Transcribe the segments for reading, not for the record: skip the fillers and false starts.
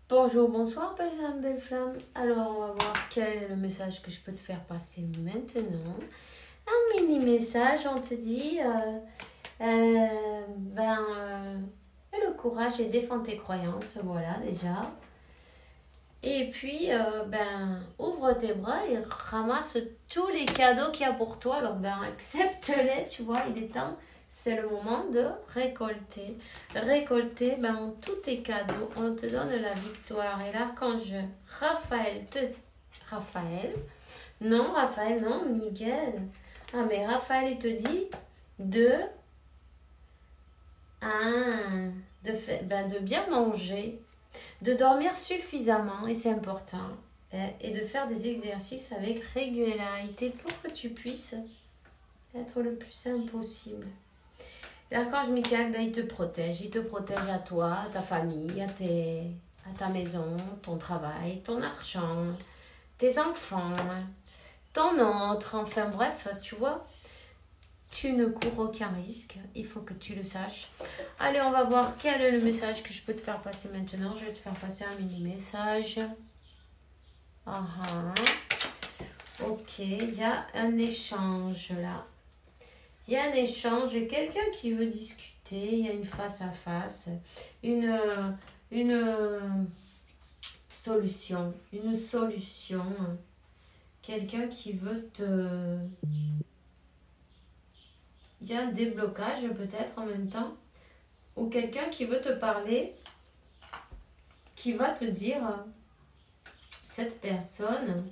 Bonjour, bonsoir, belles âmes, belles flammes. Alors, on va voir quel est le message que je peux te faire passer maintenant. Un mini message, on te dit, aie le courage et défends tes croyances, voilà déjà. Et puis, ouvre tes bras et ramasse tous les cadeaux qu'il y a pour toi. Alors, accepte-les, tu vois, il est temps. C'est le moment de récolter. Récolter tous tes cadeaux. On te donne la victoire. Et l'archange Raphaël. Non, Raphaël, non, Miguel. Ah, mais Raphaël, il te dit de bien manger, de dormir suffisamment, et c'est important, et de faire des exercices avec régularité pour que tu puisses être le plus sain possible. L'archange Michael, il te protège. Il te protège à toi, à ta famille, à ta maison, ton travail, ton argent, tes enfants, ton autre. Enfin bref, tu vois, tu ne cours aucun risque. Il faut que tu le saches. Allez, on va voir quel est le message que je peux te faire passer maintenant. Je vais te faire passer un mini-message. Ok, il y a un échange là. Il y a un échange, quelqu'un qui veut discuter, il y a une face à face, une solution, quelqu'un qui veut te... Il y a un déblocage peut-être en même temps, ou quelqu'un qui veut te parler, qui va te dire, cette personne,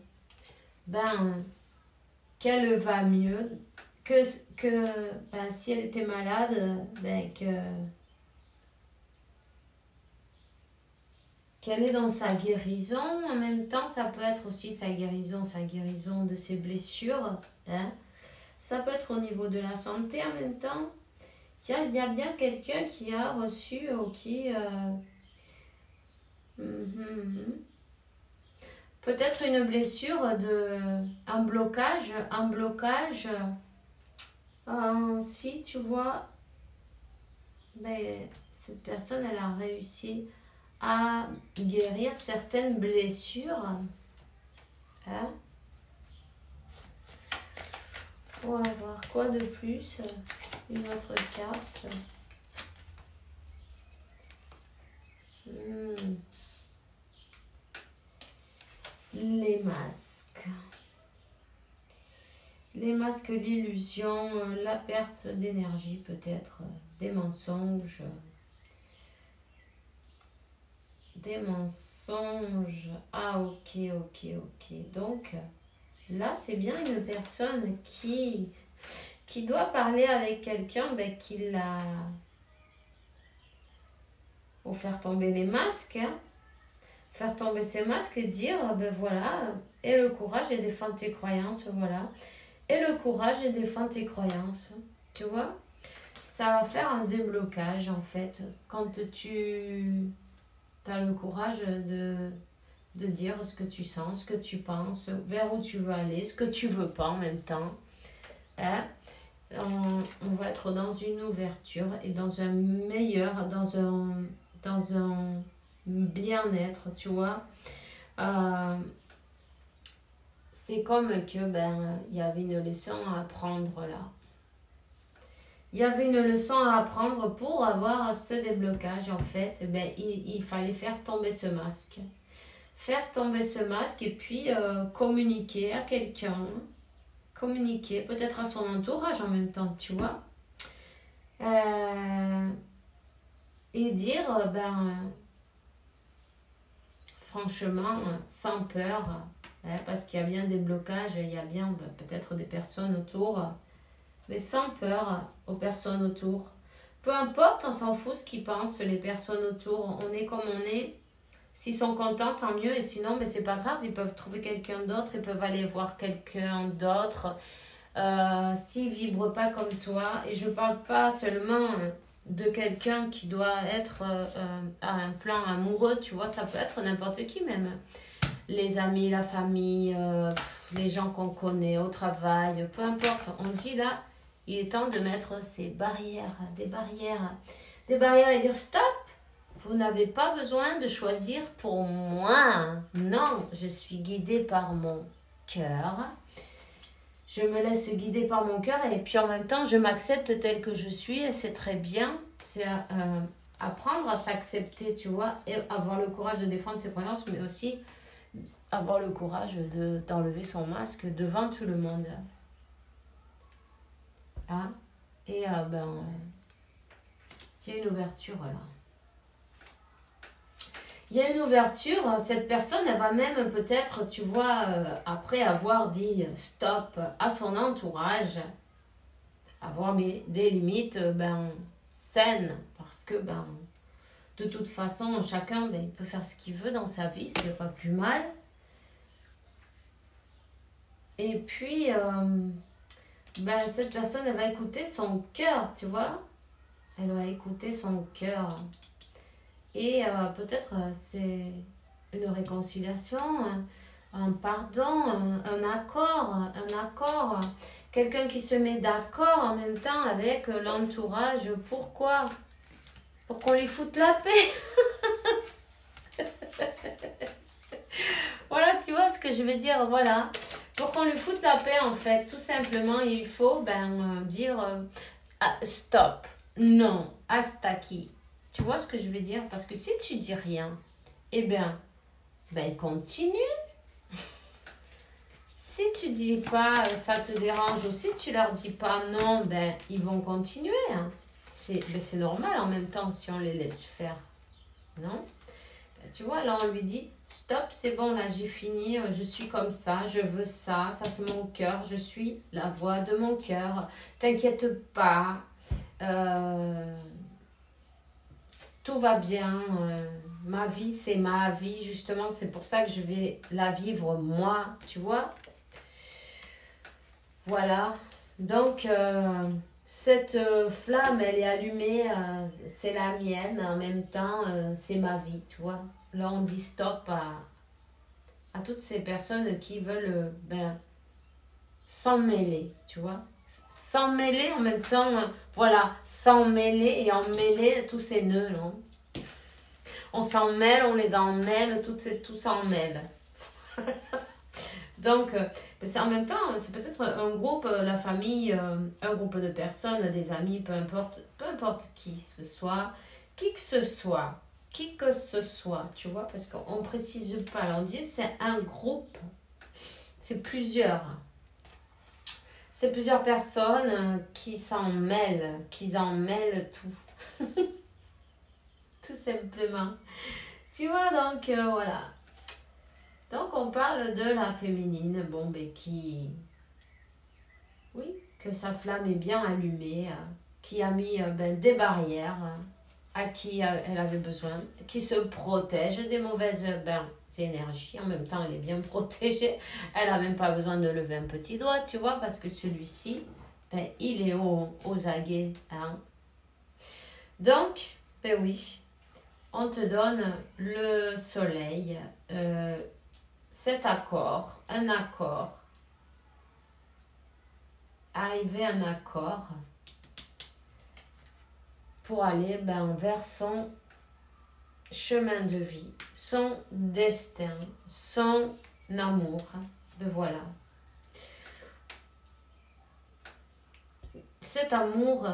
qu'elle va mieux, que si elle était malade, qu'elle est dans sa guérison. En même temps, ça peut être aussi sa guérison de ses blessures. Ça peut être au niveau de la santé en même temps. Il y a bien quelqu'un qui a reçu ou qui... Peut-être une blessure, un blocage. Si tu vois, cette personne, elle a réussi à guérir certaines blessures. On va voir quoi de plus. Une autre carte. Les masques. Les masques, l'illusion, la perte d'énergie peut-être, des mensonges. Ah, ok. Donc, là, c'est bien une personne qui doit parler avec quelqu'un qui l'a... Ou faire tomber les masques, faire tomber ces masques et dire, voilà, aie le courage et défends tes croyances, voilà. Et le courage et défends tes croyances, tu vois. Ça va faire un déblocage, en fait, quand tu as le courage de dire ce que tu sens, ce que tu penses, vers où tu veux aller, ce que tu veux pas en même temps. On va être dans une ouverture et dans un meilleur, dans un bien-être, tu vois. C'est comme que, il y avait une leçon à apprendre là. Il y avait une leçon à apprendre pour avoir ce déblocage, en fait. Il fallait faire tomber ce masque. Faire tomber ce masque et puis communiquer à quelqu'un. Communiquer, peut-être à son entourage en même temps, tu vois. Et dire, franchement, sans peur, parce qu'il y a bien des blocages, il y a bien peut-être des personnes autour, mais sans peur aux personnes autour. Peu importe, on s'en fout ce qu'ils pensent, les personnes autour. On est comme on est. S'ils sont contents, tant mieux. Et sinon, c'est pas grave. Ils peuvent trouver quelqu'un d'autre. Ils peuvent aller voir quelqu'un d'autre. S'ils ne vibrent pas comme toi. Et je parle pas seulement de quelqu'un qui doit être à un plan amoureux. Tu vois, ça peut être n'importe qui même. Les amis, la famille, les gens qu'on connaît au travail. Peu importe. On dit là, il est temps de mettre des barrières et dire stop. vous n'avez pas besoin de choisir pour moi. Non, je suis guidée par mon cœur. Je me laisse guider par mon cœur et puis en même temps, je m'accepte telle que je suis et c'est très bien. C'est apprendre à s'accepter, tu vois, et avoir le courage de défendre ses croyances, mais aussi avoir le courage d'enlever son masque devant tout le monde. Ah, et il y a une ouverture là. Il y a une ouverture, cette personne, elle va même peut-être, tu vois, après avoir dit stop à son entourage, avoir mis des limites saines, parce que de toute façon, chacun il peut faire ce qu'il veut dans sa vie, c'est pas plus mal. Et puis, cette personne, elle va écouter son cœur, tu vois, elle va écouter son cœur. Et peut-être c'est une réconciliation, un pardon, un accord. Quelqu'un qui se met d'accord en même temps avec l'entourage. Pourquoi? Pour qu'on lui foute la paix. Voilà, tu vois ce que je veux dire, voilà. Pour qu'on lui foute la paix, en fait, tout simplement, il faut dire stop, non, hasta qui. Tu vois ce que je veux dire? Parce que si tu dis rien, il continue. Si tu dis pas ça te dérange ou si tu leur dis pas non, ils vont continuer. Hein. C'est normal en même temps si on les laisse faire. Non? Tu vois, là on lui dit stop, c'est bon, là j'ai fini, je suis comme ça, je veux ça, ça c'est mon cœur, je suis la voix de mon cœur. T'inquiète pas. Tout va bien, ma vie c'est ma vie, justement, c'est pour ça que je vais la vivre moi, tu vois. Voilà, donc cette flamme, elle est allumée, c'est la mienne, en même temps, c'est ma vie, tu vois. Là, on dit stop à toutes ces personnes qui veulent s'en mêler, tu vois. S'en mêler en même temps, voilà, s'en mêler et en mêler tous ces nœuds, non? On s'en mêle, on les en mêle, tout s'en mêle. Donc, c'est en même temps, c'est peut-être un groupe, la famille, un groupe de personnes, des amis, peu importe qui ce soit, qui que ce soit, tu vois, parce qu'on ne précise pas, là, on dit c'est un groupe, c'est plusieurs. C'est plusieurs personnes qui s'en mêlent, tout. Tout simplement. Tu vois, donc voilà. Donc on parle de la féminine, que sa flamme est bien allumée, qui a mis des barrières à qui elle avait besoin, qui se protège des mauvaises énergies. En même temps, elle est bien protégée. Elle n'a même pas besoin de lever un petit doigt, tu vois, parce que celui-ci, il est aux aguets. Hein. Donc, oui, on te donne le soleil, un accord, arriver à un accord pour aller vers son chemin de vie, son destin, son amour. Voilà. Cet amour,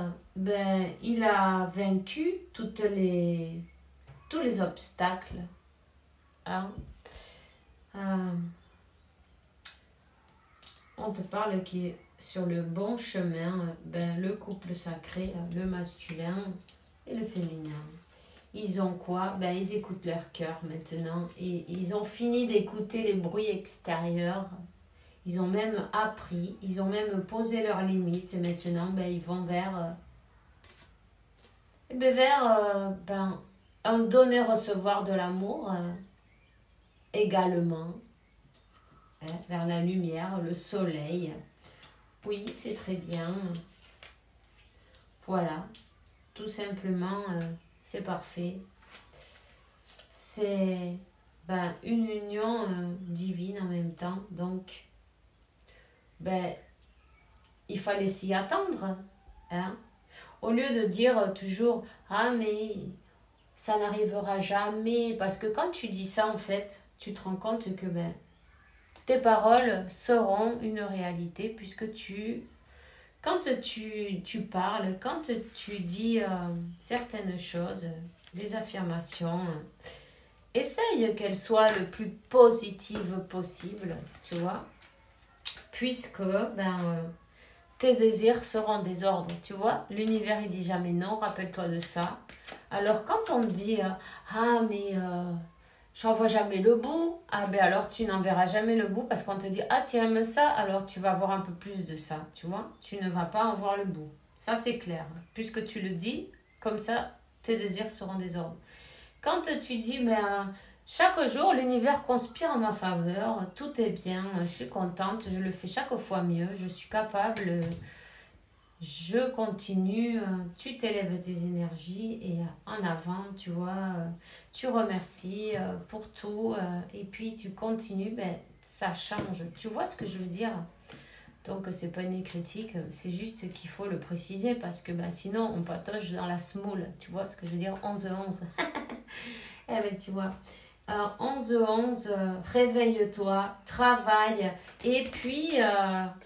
il a vaincu tous les obstacles. Hein? On te parle qui est sur le bon chemin, le couple sacré, le masculin et le féminin. Ils ont quoi? Ils écoutent leur cœur maintenant et ils ont fini d'écouter les bruits extérieurs. Ils ont même appris, ils ont même posé leurs limites et maintenant ils vont vers un donner-recevoir de l'amour également, vers la lumière, le soleil. Oui, c'est très bien. Voilà, tout simplement, c'est parfait. C'est une union divine en même temps, donc il fallait s'y attendre. Hein? Au lieu de dire toujours « Ah, mais ça n'arrivera jamais. Parce que quand tu dis ça, en fait, tu te rends compte que tes paroles seront une réalité puisque quand tu parles, quand tu dis certaines choses, des affirmations, essaye qu'elles soient le plus positives possible, tu vois, puisque tes désirs seront des ordres, tu vois. L'univers, il dit jamais non, rappelle-toi de ça. Alors, quand on te dit ah, mais j'en vois jamais le bout, ah, ben alors tu n'en verras jamais le bout parce qu'on te dit ah, tu aimes ça, alors tu vas voir un peu plus de ça, tu vois. Tu ne vas pas en voir le bout. Ça, c'est clair. Puisque tu le dis, comme ça, tes désirs seront des ordres. Quand tu dis, chaque jour, l'univers conspire en ma faveur, tout est bien, je suis contente, je le fais chaque fois mieux, je suis capable, je continue, tu t'élèves tes énergies et en avant, tu vois, tu remercies pour tout et puis tu continues, ça change. Tu vois ce que je veux dire? Donc, c'est pas une critique, c'est juste qu'il faut le préciser parce que sinon, on patauge dans la smoule. Tu vois ce que je veux dire? 11-11. Eh ben, tu vois. 11-11, réveille-toi, travaille et puis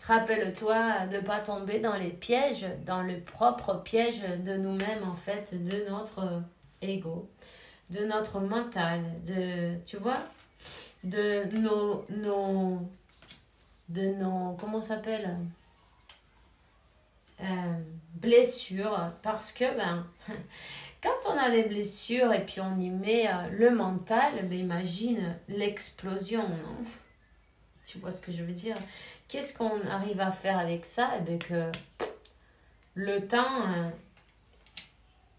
rappelle-toi de ne pas tomber dans les pièges, dans le propre piège de nous-mêmes, en fait, de notre ego, de notre mental, tu vois, de nos comment ça s'appelle blessures, parce que quand on a des blessures et puis on y met le mental, imagine l'explosion, non? Tu vois ce que je veux dire? Qu'est-ce qu'on arrive à faire avec ça? Que le temps,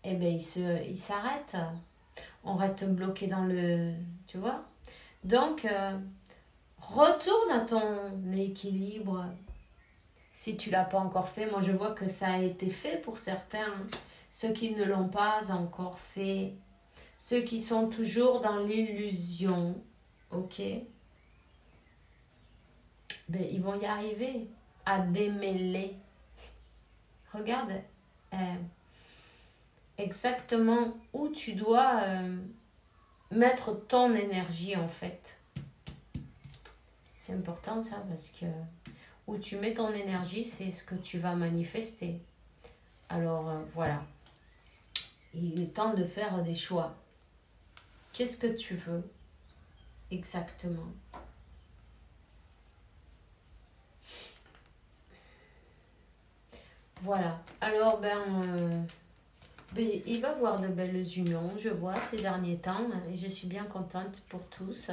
il s'arrête. On reste bloqué dans le... Tu vois? Donc, retourne à ton équilibre. Si tu ne l'as pas encore fait, moi je vois que ça a été fait pour certains. Ceux qui ne l'ont pas encore fait. Ceux qui sont toujours dans l'illusion. Ok? Ils vont y arriver à démêler. Regarde exactement où tu dois mettre ton énergie en fait. C'est important ça parce que où tu mets ton énergie, c'est ce que tu vas manifester. Alors voilà. Il est temps de faire des choix. Qu'est-ce que tu veux exactement? Voilà. Alors, il va y avoir de belles unions, je vois, ces derniers temps. Et je suis bien contente pour tous.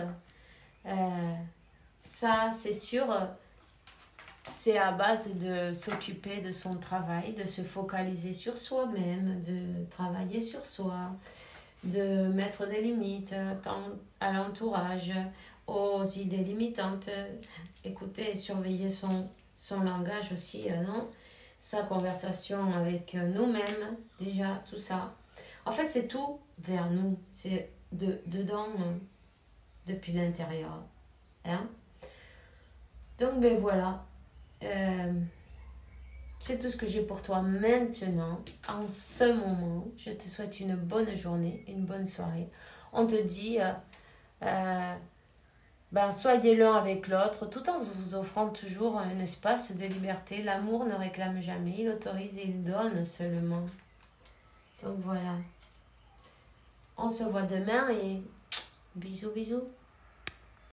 Ça, c'est sûr, c'est à base de s'occuper de son travail, de se focaliser sur soi-même, de travailler sur soi, de mettre des limites à l'entourage, aux idées limitantes. Écouter et surveiller son langage aussi, non? Sa conversation avec nous-mêmes, déjà, tout ça. En fait, c'est tout vers nous. C'est dedans, depuis l'intérieur. Hein? Donc, voilà. C'est tout ce que j'ai pour toi maintenant, en ce moment. Je te souhaite une bonne journée, une bonne soirée. On te dit, soyez l'un avec l'autre, tout en vous offrant toujours un espace de liberté. L'amour ne réclame jamais, il autorise et il donne seulement. Donc voilà. On se voit demain et bisous, bisous.